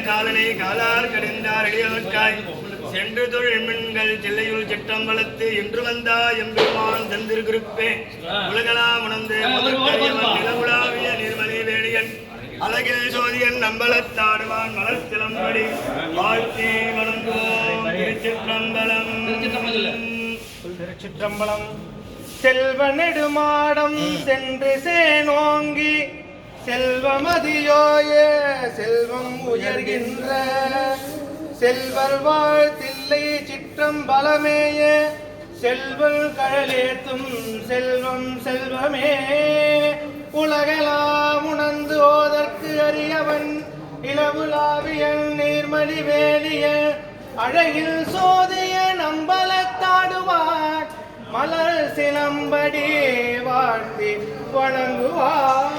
காலனை காலார் கடிந்தார் அடியவர்காய் சென்று தொழில் மின்கள் சில்லையுள் சிட்டம் வளர்த்து என்று வந்தா எம்பெருமான் தந்திருக்கிறப்பே உலகலாம் உணர்ந்து நிலவுலாவிய நிர்மலி வேணியன் அழகில் சோதியன் நம்பலத்தாடுவான் மலர் சிலம்படி வாழ்த்தி வணங்குவோம். திருச்சிற்றம்பலம். திருச்சிற்றம்பலம். செல்வ நெடுமாடம் சென்று சேனோங்கி செல்வமதியோயே செல்வம் உயர்கின்ற செல்வர் வாழ்த்தில்லை சிற்றம்பலமேய செல்வல் கழலேத்தும் செல்வம் செல்வமே உலகெல்லாம் உணர்ந்து ஓதற்கு அறியவன் இளவுலாவியன் நீர்மணி வேலிய அழகில் சோதிய நம்பலத்தாடுவார் மலர் சிலம்படி வாழ்த்தி வணங்குவார்.